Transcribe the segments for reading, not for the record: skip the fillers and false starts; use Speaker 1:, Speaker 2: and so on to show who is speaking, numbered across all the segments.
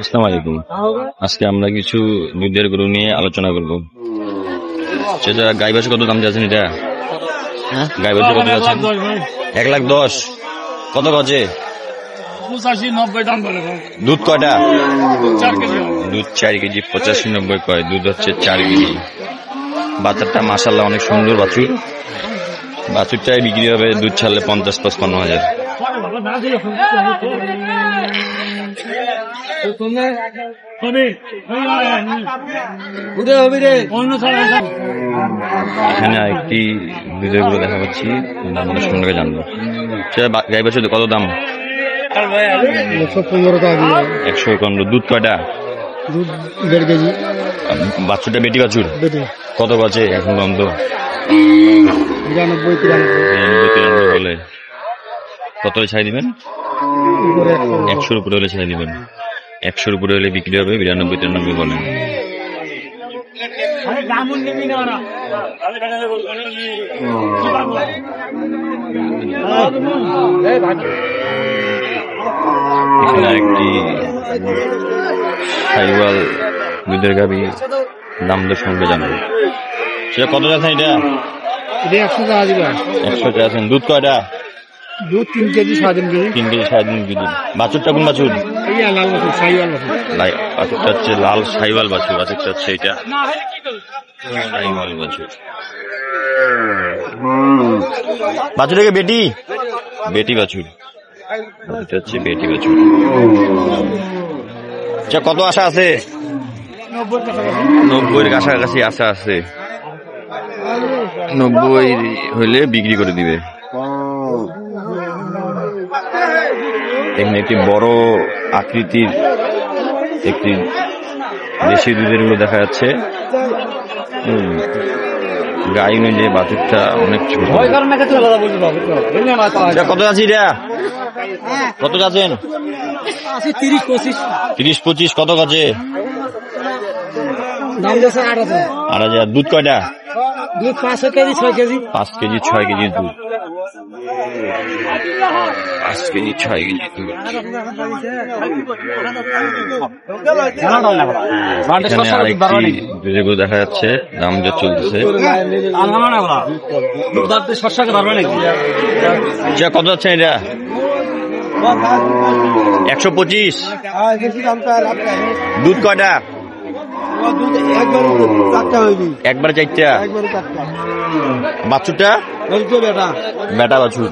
Speaker 1: আসসালামু আলাইকুম। আজকে আমরা কিছু দুধের গরু নিয়ে আলোচনা করবো। সেটা গাই বাছুর কত দাম যাচ্ছেন? এটা গাই বাছুর কত যাচ্ছেন? 1,10,000। কত গজে?
Speaker 2: 85-90 দাম বলে।
Speaker 1: দুধ কয়টা?
Speaker 2: 4 কেজি।
Speaker 1: দুধ 4 কেজি। 85-90 কয়, দুধ হচ্ছে 4 কেজি। বাচ্চাটা মাশাআল্লাহ অনেক সুন্দর বাছুর। বাছুরটাই বিক্রি হবে দুধ ছাড়লে 50-55 হাজার। এখানে একটি দুধের গরু দেখা পাচ্ছি, আমরা সুন্দর জানবো। সেটা গাই বাছুর কত দাম? 115। দুধ কয়টা?
Speaker 3: দুধ 1.5 কেজি।
Speaker 1: বাছুরটা বেটি বাছুর? কত বাজে এখন পর্যন্ত? 93 বলে। কত ছাই দিবেন? 100-র উপরে হলে ছাই দিবেন। 100-র উপরে হলে বিক্রি হবে। 92-93 বলেন। এখানে একটি সাইওয়াল দুধের গাভী, দাম দর সঙ্গে জানবো। সেটা কত যাচ্ছেন? এটা
Speaker 3: 100 টাকা দিবা।
Speaker 1: 100 যাচ্ছেন। দুধ কয়টা?
Speaker 3: দুধ 3 কেজি 3.5 কেজি।
Speaker 1: 3 KG 3.5 KG. বাছুরটা কোন বাছুর?
Speaker 3: লাল বাছুর, সাইওয়াল বাছুর।
Speaker 1: বাছুরটা হচ্ছে লাল সাইওয়াল বাছুর। বাছুরটা হচ্ছে এটা সাইওয়াল বাছুর। বাছুরটাকে বেটি? বেটি বাছুর। এটা হচ্ছে বেটি বাছুর। কত আশা আছে? 90-এর কাছাকাছি আশা আছে। 90 হইলে বিক্রি করে দিবে। এখানে একটি বড় আকৃতির একটি দেশি দুধের গরু দেখা যাচ্ছে। গাই অনুযায়ী বাছুরটা অনেক ছোট। কত আছে এটা? কত যাচ্ছেন? 30-25। কত গাছে? 8,000। দুধ কয়টা?
Speaker 3: দুধ 5 কেজি 6 কেজি।
Speaker 1: 5 কেজি 6 কেজি দুধ। 5 কেজি 6 কেজি দুধ। এখানে আরেকটি দুধের গরু দেখা যাচ্ছে, দাম যা চলতেছে। কত যাচ্ছে এটা? 125। দুধ কয়টা? একবার 4টা। বাছুরটা? বেটা বাছুর।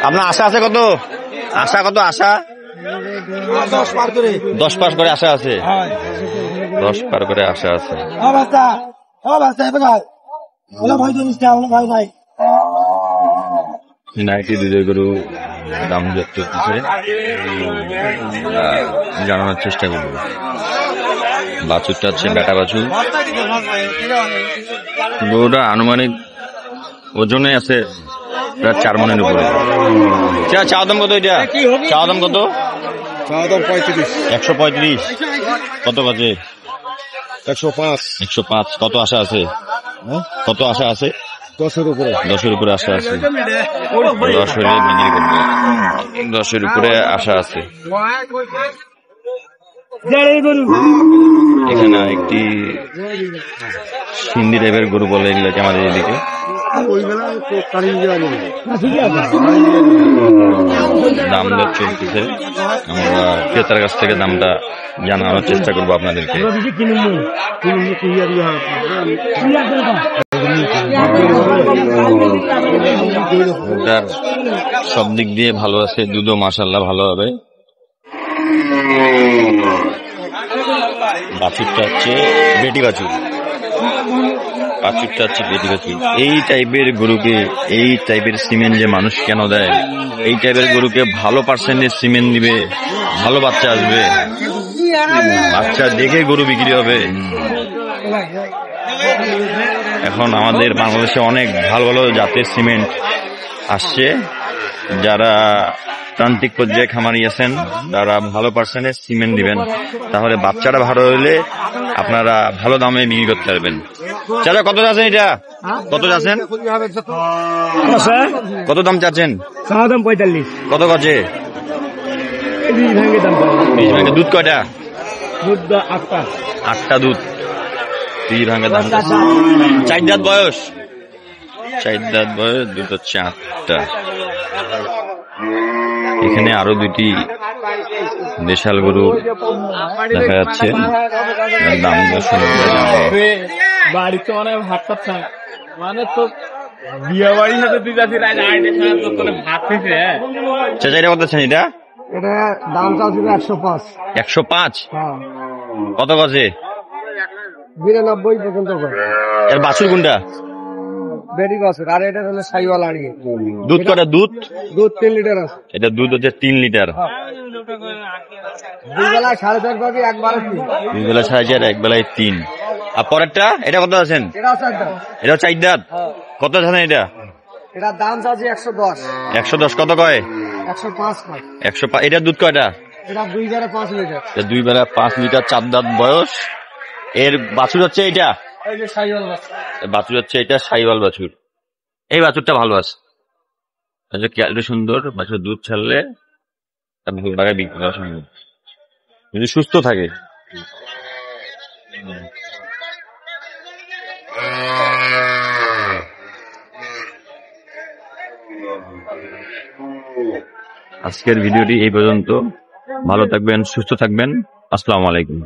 Speaker 1: আপনার আশা আছে কত? আশা কত? আশা 10 পার করে আশা আছে। 10 পার করে আশা আছে। নাইটি দুধের গরু দাম চলতেছে, জানানোর চেষ্টা করব। বাছুরটা হচ্ছে বেটা বাছুর। গরুটা আনুমানিক ওজনে আছে প্রায় 4 মনের উপরে। চাওয়া দাম কত? এটা চাওয়া দাম কত? 135। কত বাজে? 105। কত আশা আছে? কত আশা আছে?
Speaker 3: 10-এর উপরে।
Speaker 1: 10-এর উপরে আশা আছে। 10 হলে বিক্রি করবে। 10-এর উপরে আশা আছে। এখানে একটি সিন্ধি টাইপের গরু বলে এগুলোকে আমাদের এদিকে। দাম দর চলতেছে, আমরা ক্রেতার কাছ থেকে দামটা জানানোর চেষ্টা করবো আপনাদেরকে। সব দিক দিয়ে ভালো আছে, দুধও মাশাআল্লাহ ভালো হবে। বাছুরটা হচ্ছে বেটি বাছুর। বাছুরটা হচ্ছে বেটি বাছুর। এই টাইপের গরুকে, এই টাইপের সিমেন্ট যে মানুষ কেন দেয়? এই টাইপের গরুকে ভালো পার্সেন্টেজ সিমেন্ট দিবে, ভালো বাচ্চা আসবে, বাচ্চা দেখে গরু বিক্রি হবে। এখন আমাদের বাংলাদেশে অনেক ভালো ভালো জাতের সিমেন্ট আসছে। যারা প্রান্তিক পর্যায়ে খামারি আছেন তারা ভালো পার্সেন্টেজ সিমেন্ট দিবেন, তাহলে বাচ্চাটা ভালো হইলে আপনারা ভালো দামে বিক্রি করতে পারবেন। চাচা কত যাচ্ছেন? এটা কত যাচ্ছেন? কত দাম চাচ্ছেন?
Speaker 3: চাওয়া দাম 45।
Speaker 1: কত কাছে?
Speaker 3: 20 ভাঙে দাম পাবো।
Speaker 1: 20 ভাঙে। দুধ কয়টা?
Speaker 3: দুধ 8টা।
Speaker 1: 8টা দুধ। 20 ভাঙে দাম। 4 দাঁত বয়স। 4 দাঁত বয়স, দুধ হচ্ছে 8টা। এখানে আরো দুটি দেশাল গরু দেখা যাচ্ছে। দাম
Speaker 2: বাড়িতে অনেক ভাত খাচ্ছেন মানে তো বিয়ে বাড়ির সাথে তুই যাচ্ছি ভাত খেয়েছে।
Speaker 1: চাচা এটা কত আছেন? এটা
Speaker 3: এটা দাম চাচ্ছিল 105।
Speaker 1: 105।
Speaker 3: হ্যাঁ,
Speaker 1: কত কাছে?
Speaker 3: 92 পর্যন্ত করে।
Speaker 1: এর বাছুর কোনটা?
Speaker 3: বেরি বছর। আর এটা হলো সাইওয়াল আড়িয়ে।
Speaker 1: দুধ কটা? দুধ
Speaker 3: 3 লিটার আছে।
Speaker 1: এটা দুধ হচ্ছে 3 লিটার।
Speaker 3: দুই বেলায় 4.5 ভাগে একবারে 3।
Speaker 1: দুই বেলা 4.5, এক বেলায় 3। আর পরেরটা এটা কত আছেন?
Speaker 3: এটা আছে একদম।
Speaker 1: এটা 4 দাঁত। কত আছেন এটা?
Speaker 3: এটা দাম চাচ্ছি 110।
Speaker 1: 110। কত কয়?
Speaker 3: 105 কয়।
Speaker 1: 105। এটা দুধ কয়টা?
Speaker 3: এটা 2 বেলা 5 লিটার।
Speaker 1: এটা 2 বেলা 5 লিটার, 4 দাঁত বয়স। এর বাছুর হচ্ছে এটা।
Speaker 3: এই যে সাইওয়াল বাচ্চা।
Speaker 1: বাছুর হচ্ছে এটা সাইওয়াল বাছুর। এই বাছুরটা ভালো আছে, ক্যালটা সুন্দর। বাছুর দুধ ছাড়লে ভালো টাকায় বিক্রি করা সম্ভব যদি সুস্থ থাকে। আজকের ভিডিওটি এই পর্যন্ত। ভালো থাকবেন, সুস্থ থাকবেন। আসসালামু আলাইকুম।